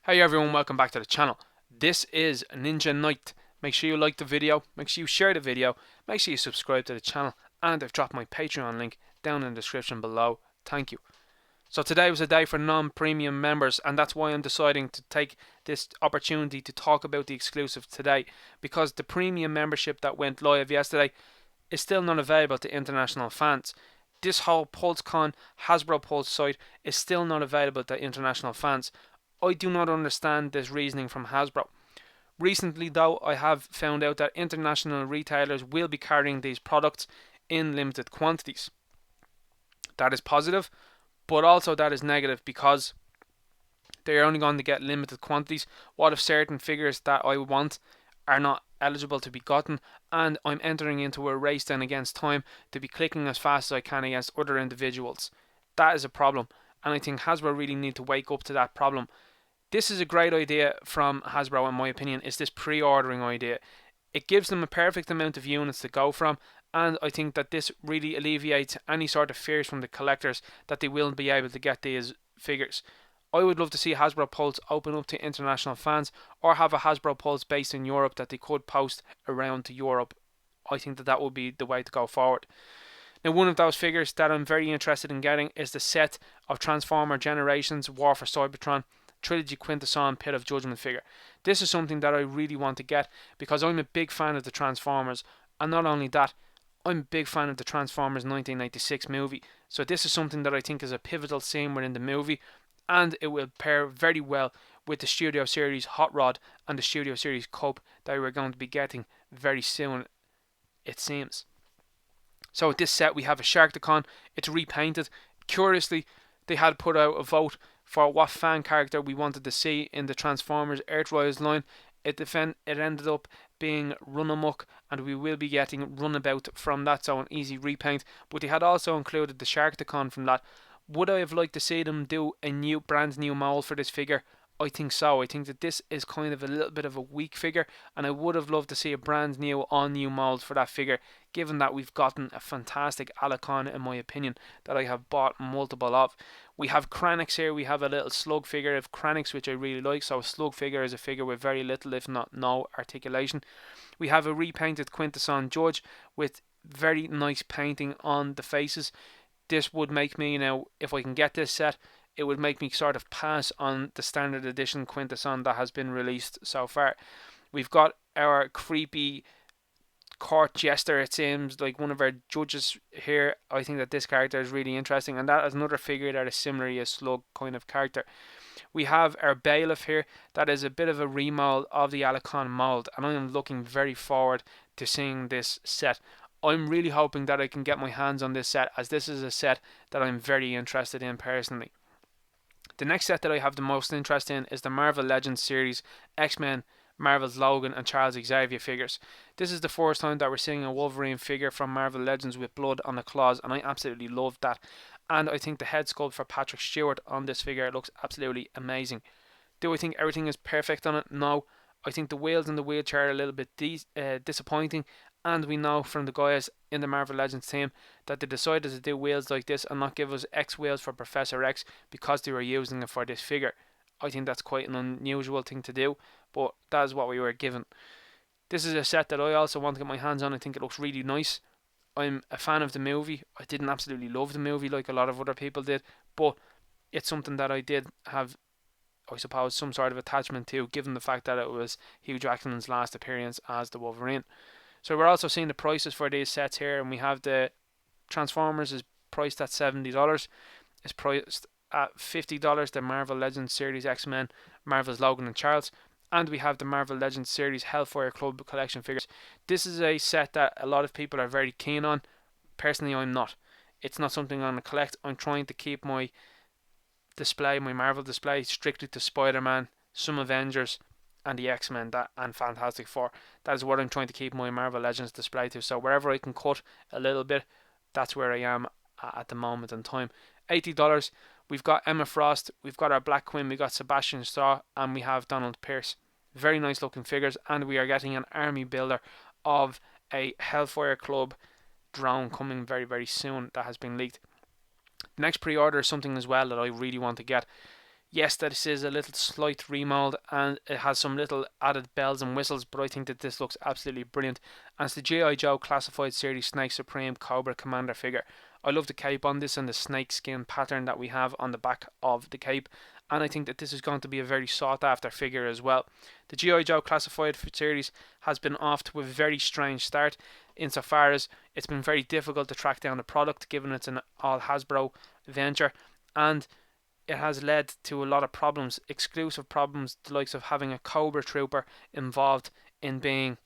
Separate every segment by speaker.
Speaker 1: Hey everyone, welcome back to the channel. This is Ninja Knight. Make sure you like the video, make sure you share the video, make sure you subscribe to the channel, and I've dropped my Patreon link down in the description below. Thank you. So today was a day for non-premium members, and that's why I'm deciding to take this opportunity to talk about the exclusive today, because the premium membership that went live yesterday is still not available to international fans. This whole PulseCon Hasbro Pulse site is still not available to international fans. I do not understand this reasoning from Hasbro. Recently, though, I have found out that international retailers will be carrying these products in limited quantities. That is positive, but also that is negative because they are only going to get limited quantities. What if certain figures that I want are not eligible to be gotten, and I'm entering into a race then against time to be clicking as fast as I can against other individuals? That is a problem, and I think Hasbro really need to wake up to that problem. This is a great idea from Hasbro, in my opinion. Is this pre-ordering idea? It gives them a perfect amount of units to go from, and I think that this really alleviates any sort of fears from the collectors that they won't be able to get these figures. I would love to see Hasbro Pulse open up to international fans, or have a Hasbro Pulse based in Europe that they could post around to Europe. I think that that would be the way to go forward. Now, one of those figures that I'm very interested in getting is the set of Transformer Generations War for Cybertron Trilogy Quintesson Pit of Judgment figure. This is something that I really want to get because I'm a big fan of the Transformers, and not only that, I'm a big fan of the Transformers 1996 movie. So this is something that I think is a pivotal scene within the movie, and it will pair very well with the Studio Series Hot Rod and the Studio Series Cub that we're going to be getting very soon, it seems. So with this set we have a Sharkticon. It's repainted. Curiously, they had put out a vote for what fan character we wanted to see in the Transformers Earthrise line. It ended up being Runamuck, and we will be getting Runabout from that, so an easy repaint. But they had also included the Sharkticon from that. Would I have liked to see them do a brand new mold for this figure? I think so. I think that this is kind of a little bit of a weak figure, and I would have loved to see a brand new, all new mold for that figure, given that we've gotten a fantastic Alacon, in my opinion, that I have bought multiple of. We have Kranix here. We have a little slug figure of Kranix, which I really like. So a slug figure is a figure with very little, if not no, articulation. We have a repainted Quintesson Judge with very nice painting on the faces. This would make me, if I can get this set, it would make me sort of pass on the standard edition Quintesson that has been released so far. We've got our creepy court jester, it seems like one of our judges here. I think that this character is really interesting, and that is another figure that is similarly a slug kind of character. We have our bailiff here, that is a bit of a remold of the Alacon mold, and I am looking very forward to seeing this set. I'm really hoping that I can get my hands on this set, as this is a set that I'm very interested in personally. The next set that I have the most interest in is the Marvel Legends series X-Men, Marvel's Logan and Charles Xavier figures. This is the first time that we're seeing a Wolverine figure from Marvel Legends with blood on the claws, and I absolutely love that. And I think the head sculpt for Patrick Stewart on this figure looks absolutely amazing. Do I think everything is perfect on it? No. I think the wheels in the wheelchair are a little bit disappointing, and we know from the guys in the Marvel Legends team that they decided to do wheels like this and not give us X wheels for Professor X because they were using it for this figure. I think that's quite an unusual thing to do, but that is what we were given. This is a set that I also want to get my hands on. I think it looks really nice. I'm a fan of the movie. I didn't absolutely love the movie like a lot of other people did, but it's something that I did have, I suppose, some sort of attachment to, given the fact that it was Hugh Jackman's last appearance as the Wolverine. So we're also seeing the prices for these sets here, and we have the Transformers is priced at $70. It's priced at $50, the Marvel Legends series X-Men, Marvel's Logan and Charles, and we have the Marvel Legends series Hellfire Club collection figures. This is a set that a lot of people are very keen on. Personally, I'm not. It's not something I'm going to collect. I'm trying to keep my display, my Marvel display, strictly to Spider-Man, some Avengers, and the X-Men and Fantastic Four. That is what I'm trying to keep my Marvel Legends display to. So wherever I can cut a little bit, that's where I am at the moment in time. $80. We've got Emma Frost, we've got our Black Quinn, we've got Sebastian Shaw, and we have Donald Pierce. Very nice looking figures, and we are getting an army builder of a Hellfire Club drone coming very, very soon that has been leaked. The next pre-order is something as well that I really want to get. Yes, this is a little slight remold and it has some little added bells and whistles, but I think that this looks absolutely brilliant. And it's the G.I. Joe Classified Series Snake Supreme Cobra Commander figure. I love the cape on this and the snake skin pattern that we have on the back of the cape, and I think that this is going to be a very sought after figure as well. The G.I. Joe Classified series has been off to a very strange start insofar as it's been very difficult to track down the product given it's an all Hasbro venture, and it has led to a lot of problems, exclusive problems, the likes of having a Cobra Trooper involved in being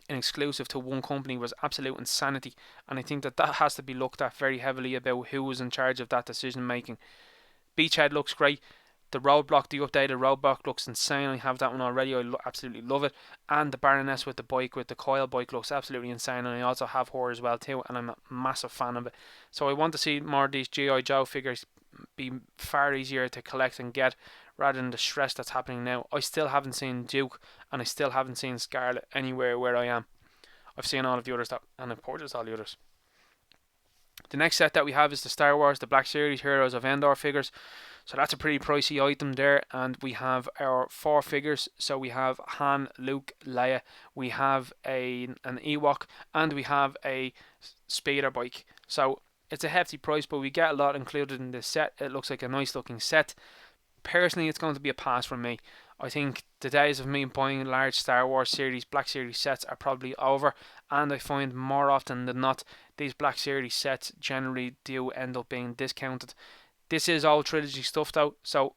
Speaker 1: an exclusive to one company was absolute insanity, and I think that that has to be looked at very heavily about who was in charge of that decision making. Beachhead looks great. The updated roadblock looks insane. I have that one already. I absolutely love it. And the Baroness with the coil bike looks absolutely insane. And I also have her as well too, and I'm a massive fan of it. So I want to see more of these G.I. Joe figures be far easier to collect and get rather than the stress that's happening now. I still haven't seen Duke and I still haven't seen Scarlet anywhere where I am. I've seen all of the others and I've purchased all the others. The next set that we have is the Star Wars, the Black Series Heroes of Endor figures. So that's a pretty pricey item there, and we have our 4 figures. So we have Han, Luke, Leia, we have an Ewok, and we have a speeder bike. So it's a hefty price, but we get a lot included in this set. It looks like a nice looking set. Personally, it's going to be a pass from me. I think the days of me buying large Star Wars series, Black Series sets are probably over, and I find more often than not these Black Series sets generally do end up being discounted. This is old trilogy stuff though, so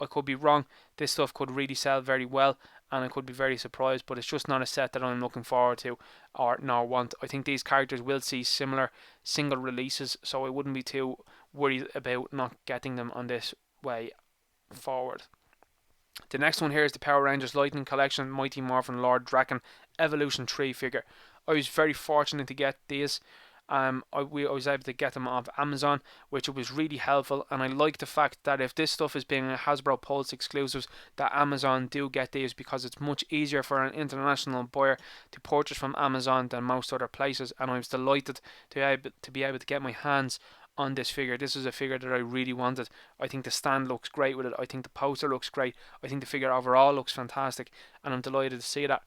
Speaker 1: I could be wrong. This stuff could really sell very well, and I could be very surprised, but it's just not a set that I'm looking forward to or nor want. I think these characters will see similar single releases, so I wouldn't be too worried about not getting them on this way forward. The next one here is the Power Rangers Lightning Collection Mighty Morphin Lord Drakkon Evolution 3 figure. I was very fortunate to get these. I was able to get them off Amazon, which was really helpful, and I like the fact that if this stuff is being a Hasbro Pulse exclusives, that Amazon do get these, because it's much easier for an international buyer to purchase from Amazon than most other places, and I was delighted to be able to get my hands on this figure. This is a figure that I really wanted. I think the stand looks great with it. I think the poster looks great. I think the figure overall looks fantastic, and I'm delighted to see that.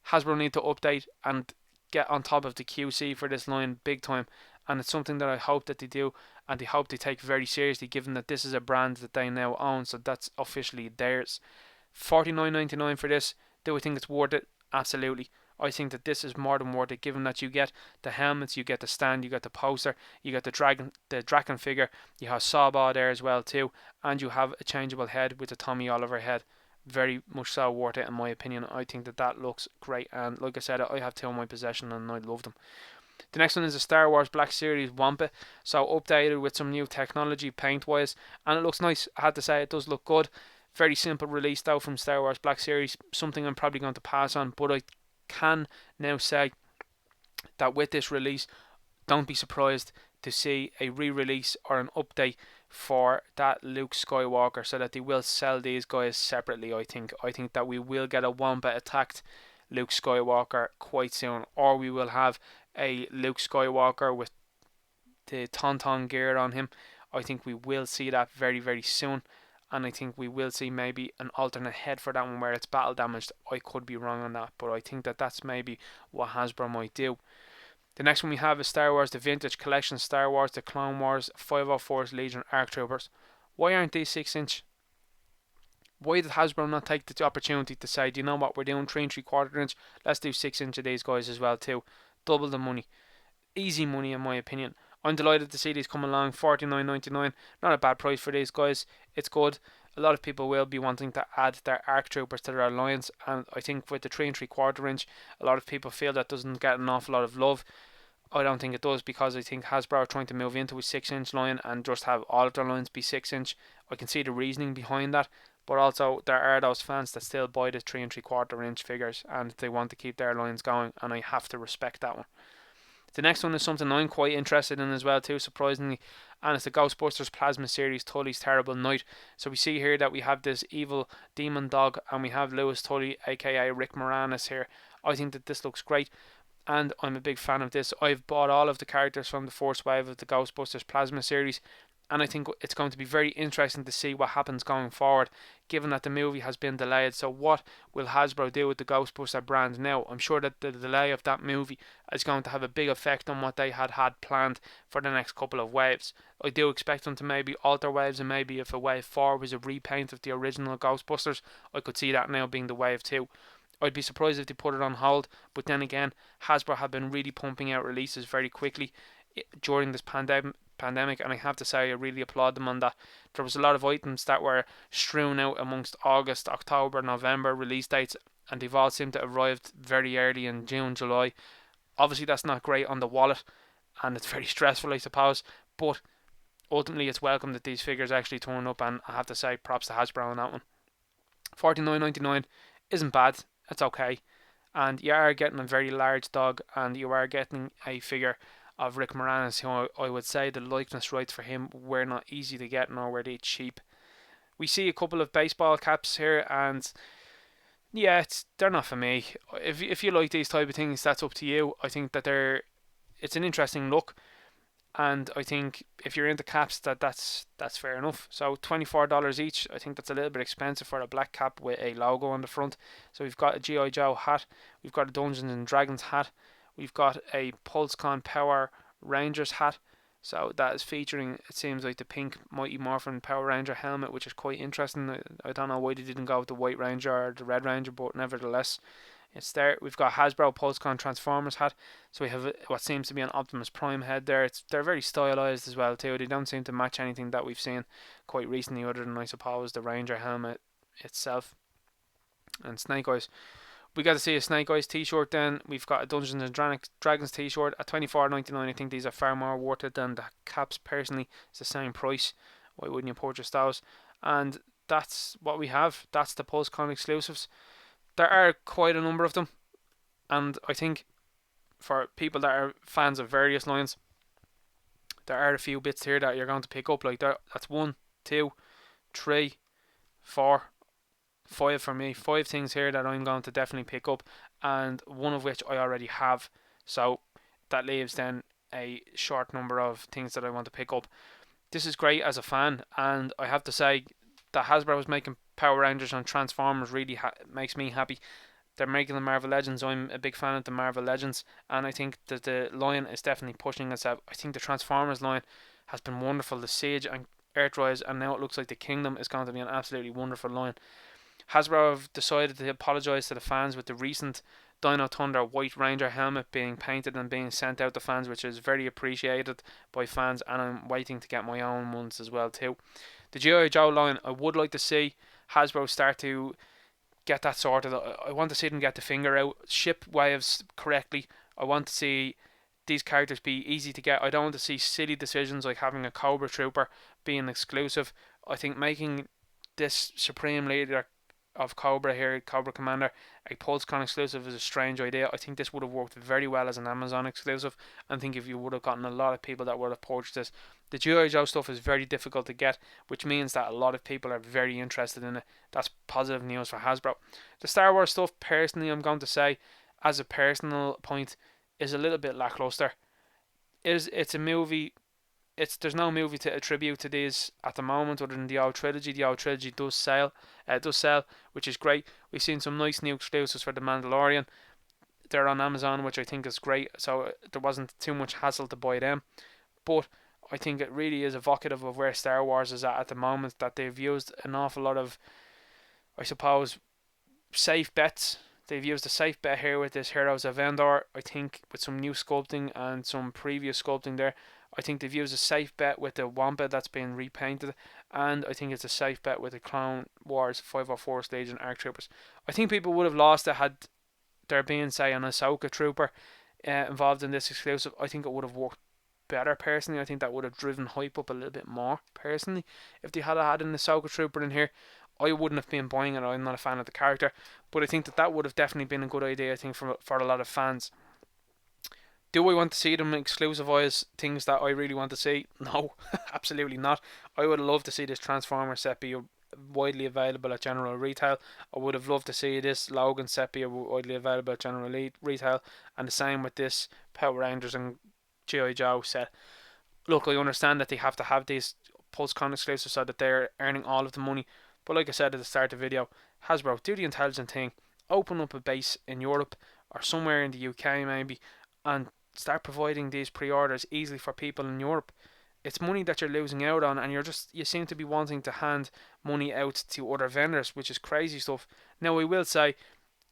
Speaker 1: Hasbro need to update and get on top of the QC for this line big time, and it's something that I hope that they do, and they hope they take very seriously, given that this is a brand that they now own, so that's officially theirs. $49.99 for this. Do I think it's worth it? Absolutely. I think that this is more than worth it, given that you get the helmets, you get the stand, you get the poster, you get the Drakkon figure, you have Sawba there as well too, and you have a changeable head with the Tommy Oliver head. Very much so worth it in my opinion. I think that that looks great, and like I said, I have 2 in my possession and I love them. The next one is the Star Wars Black Series Wampa, so updated with some new technology paint wise, and it looks nice. I had to say, it does look good. Very simple release though from Star Wars Black Series, something I'm probably going to pass on, but I can now say that with this release, don't be surprised to see a re-release or an update for that Luke Skywalker, so that they will sell these guys separately. I think that we will get a Wampa attacked Luke Skywalker quite soon, or we will have a Luke Skywalker with the Tauntaun gear on him. I think we will see that very, very soon, and I think we will see maybe an alternate head for that one where it's battle damaged. I could be wrong on that, but I think that that's maybe what Hasbro might do. The next one we have is Star Wars The Vintage Collection Star Wars The Clone Wars 504th Legion ARC Troopers. Why aren't these 6-inch? Why did Hasbro not take the opportunity to say, do you know what, we're doing 3 3/4 inch, let's do 6-inch of these guys as well too. Double the money. Easy money in my opinion. I'm delighted to see these come along. $49.99, not a bad price for these guys. It's good. A lot of people will be wanting to add their ARC Troopers to their alliance, and I think with the 3 3/4 inch, a lot of people feel that doesn't get an awful lot of love. I don't think it does, because I think Hasbro are trying to move into a 6-inch line and just have all of their lines be 6-inch. I can see the reasoning behind that, but also there are those fans that still buy the 3 3/4 inch figures and they want to keep their lines going, and I have to respect that one. The next one is something I'm quite interested in as well too, surprisingly, and it's the Ghostbusters Plasma Series Tully's Terrible Night. So we see here that we have this evil demon dog, and we have Louis Tully aka Rick Moranis here. I think that this looks great, and I'm a big fan of this. I've bought all of the characters from the first wave of the Ghostbusters Plasma Series, and I think it's going to be very interesting to see what happens going forward, given that the movie has been delayed. So what will Hasbro do with the Ghostbuster brand now? I'm sure that the delay of that movie is going to have a big effect on what they had planned for the next couple of waves. I do expect them to maybe alter waves, and maybe if a wave 4 was a repaint of the original Ghostbusters, I could see that now being the wave 2. I'd be surprised if they put it on hold, but then again, Hasbro have been really pumping out releases very quickly during this pandemic, and I have to say I really applaud them on that. There was a lot of items that were strewn out amongst August, October, November release dates, and they've all seemed to have arrived very early in June, July. Obviously that's not great on the wallet, and it's very stressful, I suppose, but ultimately it's welcome that these figures actually turn up, and I have to say props to Hasbro on that one. $49.99 isn't bad, it's okay, and you are getting a very large dog, and you are getting a figure of Rick Moranis, who I would say the likeness rights for him were not easy to get, nor were they cheap. We see a couple of baseball caps here, and yeah, they're not for me. If you like these type of things, that's up to you. I think that it's an interesting look, and I think if you're into caps, that's fair enough. So $24 each, I think that's a little bit expensive for a black cap with a logo on the front. So we've got a G.I. Joe hat, we've got a Dungeons and Dragons hat, we've got a PulseCon Power Rangers hat. So that is featuring, it seems like, the pink Mighty Morphin Power Ranger helmet, which is quite interesting. I don't know why they didn't go with the White Ranger or the Red Ranger, but nevertheless, it's there. We've got Hasbro PulseCon Transformers hat. So we have what seems to be an Optimus Prime head there. They're very stylized as well too. They don't seem to match anything that we've seen quite recently, other than, I suppose, the Ranger helmet itself. And Snake Eyes. We got to see a Snake Eyes t-shirt then. We've got a Dungeons and Dragons t-shirt at $24.99. I think these are far more worth it than the caps personally. It's the same price. Why wouldn't you purchase those? And that's what we have. That's the PulseCon exclusives. There are quite a number of them, and I think for people that are fans of various lines, there are a few bits here that you're going to pick up. Like that's 1, 2, 3, 4, 5 for me. 5 things here that I'm going to definitely pick up, and one of which I already have. So that leaves then a short number of things that I want to pick up. This is great as a fan, and I have to say that Hasbro is making Power Rangers and Transformers really makes me happy. They're making the Marvel Legends. I'm a big fan of the Marvel Legends, and I think that the line is definitely pushing us out. I think the Transformers line has been wonderful. The Siege and Earthrise, and now it looks like the Kingdom is going to be an absolutely wonderful line. Hasbro have decided to apologise to the fans with the recent Dino Thunder White Ranger helmet being painted and being sent out to fans, which is very appreciated by fans, and I'm waiting to get my own ones as well too. The G.I. Joe line, I would like to see Hasbro start to get that sorted. I want to see them get the finger out, ship waves correctly. I want to see these characters be easy to get. I don't want to see silly decisions like having a Cobra Trooper being exclusive. I think making this Supreme Leader of Cobra here, Cobra Commander, a PulseCon exclusive is a strange idea. I think this would have worked very well as an Amazon exclusive. I think if you would have gotten a lot of people that would have purchased this. The G.I. Joe stuff is very difficult to get, which means that a lot of people are very interested in it. That's positive news for Hasbro. The Star Wars stuff, personally, I'm going to say, as a personal point, is a little bit lackluster. It's a movie. There's no movie to attribute to these at the moment other than the old trilogy. The old trilogy does sell, which is great. We've seen some nice new exclusives for The Mandalorian. They're on Amazon, which I think is great. So there wasn't too much hassle to buy them. But I think it really is evocative of where Star Wars is at the moment, that they've used an awful lot of, I suppose, safe bets. They've used a safe bet here with this Heroes of Endor. I think with some new sculpting and some previous sculpting there, I think they've used a safe bet with the Wampa that's been repainted, and I think it's a safe bet with the Clone Wars 504 Legion ARC Troopers. I think people would have lost it had there been, say, an Ahsoka Trooper involved in this exclusive. I think it would have worked better personally. I think that would have driven hype up a little bit more personally if they had had an Ahsoka Trooper in here. I wouldn't have been buying it. I'm not a fan of the character, but I think that would have definitely been a good idea, I think, for a lot of fans. Do I want to see them exclusivize things that I really want to see? No, absolutely not. I would love to see this Transformer set be widely available at general retail. I would have loved to see this Logan set be widely available at general retail, and the same with this Power Rangers and G.I. Joe set. Look, I understand that they have to have these PulseCon exclusive so that they're earning all of the money. But like I said at the start of the video, Hasbro, do the intelligent thing, open up a base in Europe or somewhere in the UK maybe, and start providing these pre-orders easily for people in Europe. It's money that you're losing out on, and you seem to be wanting to hand money out to other vendors, which is crazy stuff. Now I will say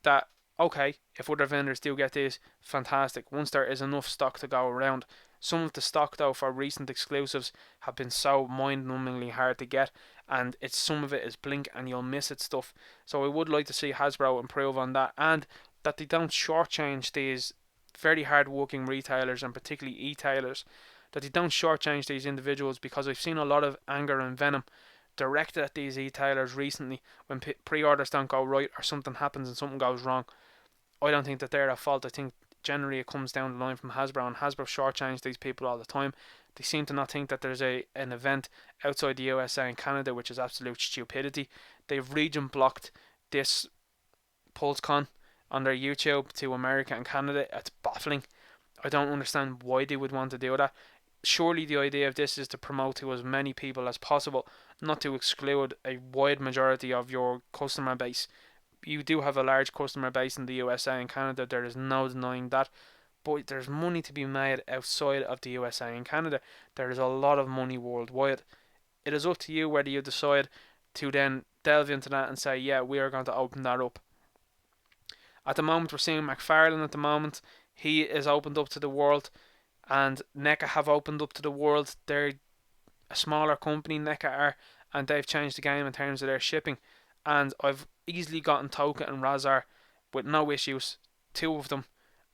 Speaker 1: that, okay, if other vendors do get these, fantastic, once there is enough stock to go around. Some of the stock though for recent exclusives have been so mind-numbingly hard to get, and some of it is blink and you'll miss it stuff. So I would like to see Hasbro improve on that, and that they don't shortchange these very hard-working retailers, and particularly e-tailers, that they don't shortchange these individuals, because I've seen a lot of anger and venom directed at these e-tailers recently when pre-orders don't go right or something happens and something goes wrong. I don't think that they're at fault. I think generally it comes down the line from Hasbro, and Hasbro shortchange these people all the time. They seem to not think that there's an event outside the USA and Canada, which is absolute stupidity. They've region blocked this PulseCon on their YouTube to America and Canada. It's baffling. I don't understand why they would want to do that. Surely the idea of this is to promote to as many people as possible, not to exclude a wide majority of your customer base. You do have a large customer base in the USA and Canada, there is no denying that, but there's money to be made outside of the USA and Canada. There is a lot of money worldwide. It is up to you whether you decide to then delve into that and say, yeah, we are going to open that up. At the moment, we're seeing McFarlane at the moment. He is opened up to the world, and NECA have opened up to the world. They're a smaller company, NECA are, and they've changed the game in terms of their shipping. And I've easily gotten Toka and Razar with no issues, 2 of them,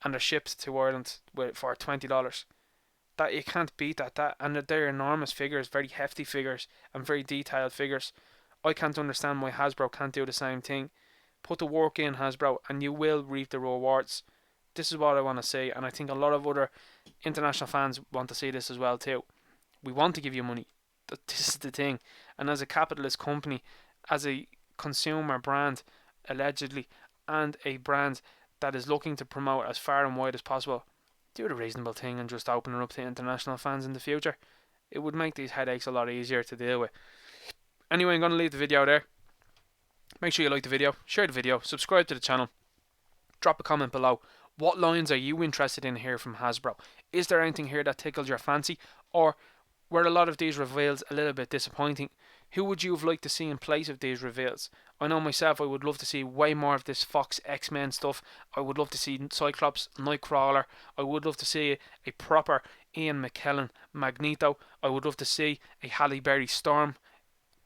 Speaker 1: and they're shipped to Ireland for $20. That you can't beat that, and they're enormous figures, very hefty figures, and very detailed figures. I can't understand why Hasbro can't do the same thing. Put the work in, Hasbro, and you will reap the rewards. This is what I want to see, and I think a lot of other international fans want to see this as well too. We want to give you money. This is the thing. And as a capitalist company, as a consumer brand, allegedly, and a brand that is looking to promote as far and wide as possible, do the reasonable thing and just open it up to international fans in the future. It would make these headaches a lot easier to deal with. Anyway, I'm going to leave the video there. Make sure you like the video, share the video, subscribe to the channel, drop a comment below. What lines are you interested in here from Hasbro? Is there anything here that tickled your fancy, or were a lot of these reveals a little bit disappointing? Who would you have liked to see in place of these reveals? I know myself, I would love to see way more of this Fox X-Men stuff. I would love to see Cyclops, Nightcrawler. I would love to see a proper Ian McKellen Magneto. I would love to see a Halle Berry Storm.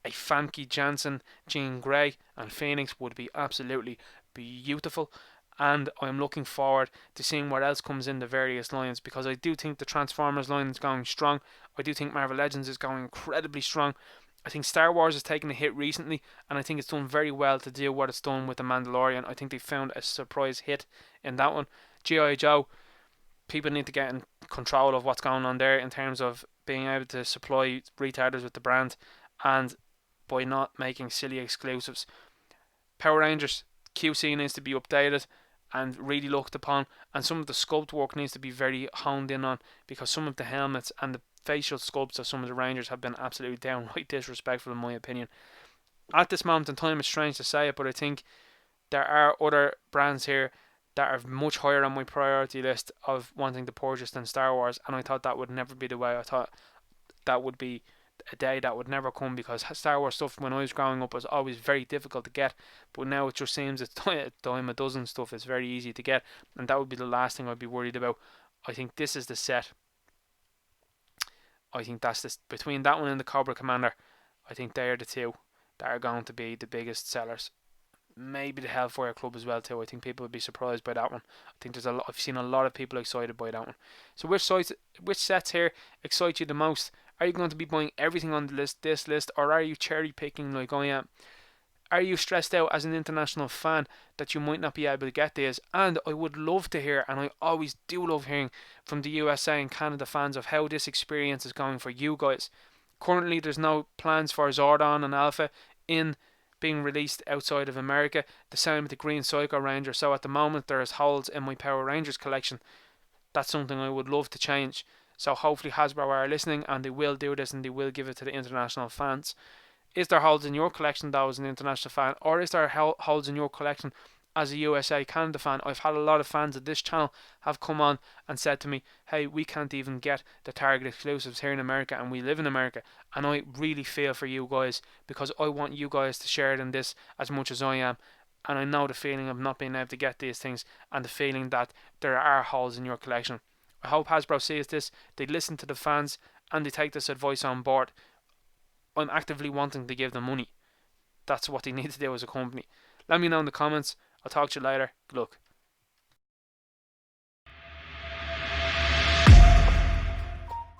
Speaker 1: A Famke Janssen, Jean Grey and Phoenix would be absolutely beautiful. And I'm looking forward to seeing what else comes in the various lines, because I do think the Transformers line is going strong. I do think Marvel Legends is going incredibly strong. I think Star Wars has taken a hit recently, and I think it's done very well to do what it's done with The Mandalorian. I think they found a surprise hit in that one. G.I. Joe, people need to get in control of what's going on there in terms of being able to supply retailers with the brand, and by not making silly exclusives. Power Rangers, QC needs to be updated and really looked upon, and some of the sculpt work needs to be very honed in on, because some of the helmets and the facial sculpts of some of the Rangers have been absolutely downright disrespectful in my opinion. At this moment in time, it's strange to say it, but I think there are other brands here that are much higher on my priority list of wanting to purchase than Star Wars, and I thought that would never be the way. I thought that would be a day that would never come, because Star Wars stuff when I was growing up was always very difficult to get, but now it just seems it's a dime a dozen stuff is very easy to get, and that would be the last thing I'd be worried about. I think this is the set. I think that's between that one and the Cobra Commander. I think they are the two that are going to be the biggest sellers. Maybe the Hellfire Club as well too. I think people would be surprised by that one. I think there's a lot. I've seen a lot of people excited by that one. So which sets here excite you the most? Are you going to be buying everything on this list, or are you cherry picking like I am? Are you stressed out as an international fan that you might not be able to get these? And I would love to hear, and I always do love hearing from the USA and Canada fans of how this experience is going for you guys. Currently, there's no plans for Zordon and Alpha in being released outside of America. The same with the Green Psycho Ranger. So at the moment, there is holes in my Power Rangers collection. That's something I would love to change. So hopefully Hasbro are listening and they will do this and they will give it to the international fans. Is there holes in your collection though as an international fan, or is there holes in your collection as a USA Canada fan? I've had a lot of fans of this channel have come on and said to me, hey, we can't even get the Target exclusives here in America and we live in America, and I really feel for you guys because I want you guys to share in this as much as I am. And I know the feeling of not being able to get these things and the feeling that there are holes in your collection. I hope Hasbro sees this, they listen to the fans and they take this advice on board. I'm actively wanting to give them money. That's what they need to do as a company. Let me know in the comments. I'll talk to you later. Good luck.